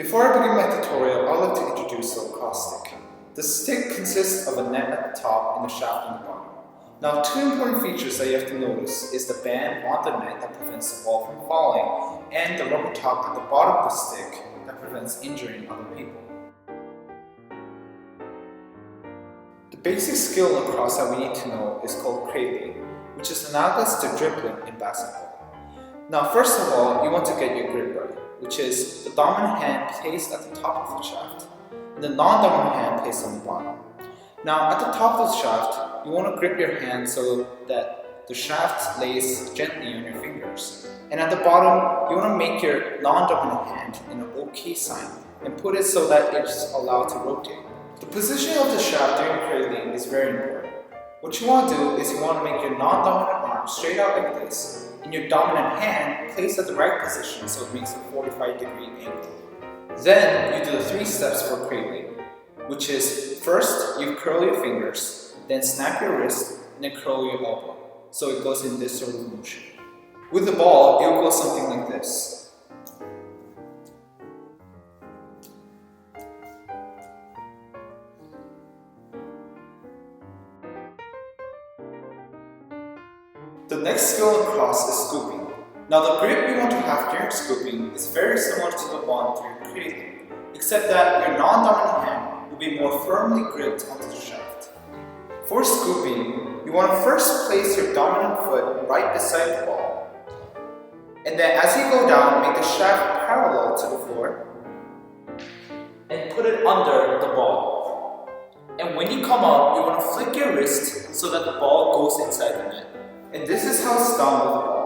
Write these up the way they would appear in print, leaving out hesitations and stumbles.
Before I begin my tutorial, I would like to introduce the lacrosse stick. The stick consists of a net at the top and a shaft on the bottom. Now, two important features that you have to notice is the band on the net that prevents the ball from falling and the rubber top at the bottom of the stick that prevents injuring other people. The basic skill in lacrosse that we need to know is called cradling, which is analogous to dribbling in basketball. Now, first of all, you want to get your grip right, which is the dominant hand placed at the top of the shaft, and the non-dominant hand placed on the bottom. Now, at the top of the shaft, you want to grip your hand so that the shaft lays gently on your fingers. And at the bottom, you want to make your non-dominant hand in an OK sign and put it so that it's allowed to rotate. The position of the shaft during cradling is very important. What you want to do is you want to make your non-dominant arm straight out like this, and your dominant hand placed at the right position so it makes a 45-degree angle. Then you do the 3 steps for cradling, which is first you curl your fingers, then snap your wrist, and then curl your elbow. So it goes in this sort of motion. With the ball, it will go something like this. The next skill in lacrosse is scooping. Now, the grip you want to have during scooping is very similar to the one during cradling, except that your non-dominant hand will be more firmly gripped onto the shaft. For scooping, you want to first place your dominant foot right beside the ball, and then as you go down, make the shaft parallel to the floor and put it under the ball. And when you come up, you want to flick your wrist so that the ball goes inside the net. And this is how it's done with the ball.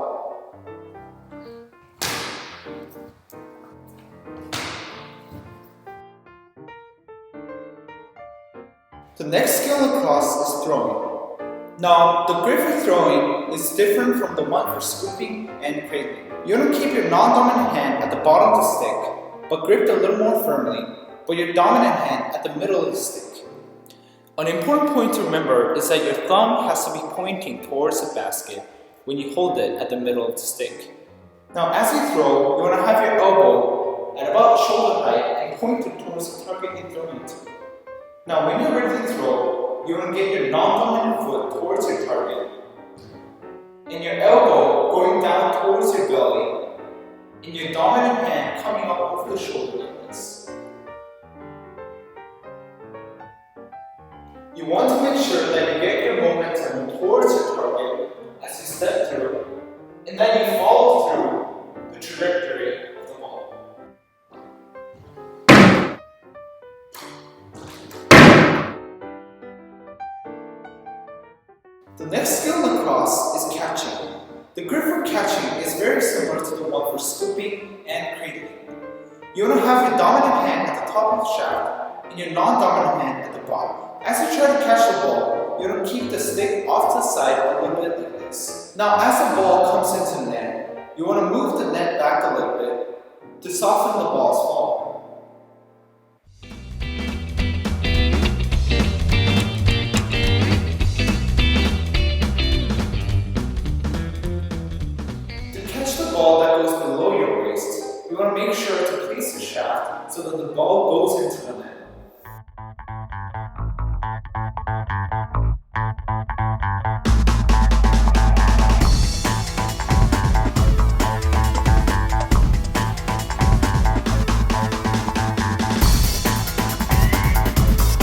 The next skill in lacrosse is throwing. Now, the grip for throwing is different from the one for scooping and cradling. You want to keep your non-dominant hand at the bottom of the stick, but gripped a little more firmly, but your dominant hand at the middle of the stick. An important point to remember is that your thumb has to be pointing towards the basket when you hold it at the middle of the stick. Now, as you throw, you want to have your elbow at about shoulder height and point it towards the target you're throwing to. Now, when you're ready to throw, you want to get your non-dominant foot towards your target, and your elbow going down towards your belly, and your dominant hand coming up over the shoulder like this. You want to make sure that you get your momentum towards your target as you step through, and then you follow through the trajectory of the ball. The next skill in lacrosse is catching. The grip for catching is very similar to the one for scooping and cradling. You want to have your dominant hand at the top of the shaft and your non-dominant hand at the bottom. As you try to catch the ball, you want to keep the stick off to the side a little bit like this. Now, as the ball comes into the net, you want to move the net back a little bit to soften the ball's fall. To catch the ball that goes below your waist, you want to make sure to place the shaft so that the ball goes into the net.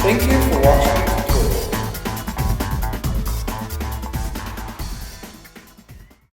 Thank you for watching.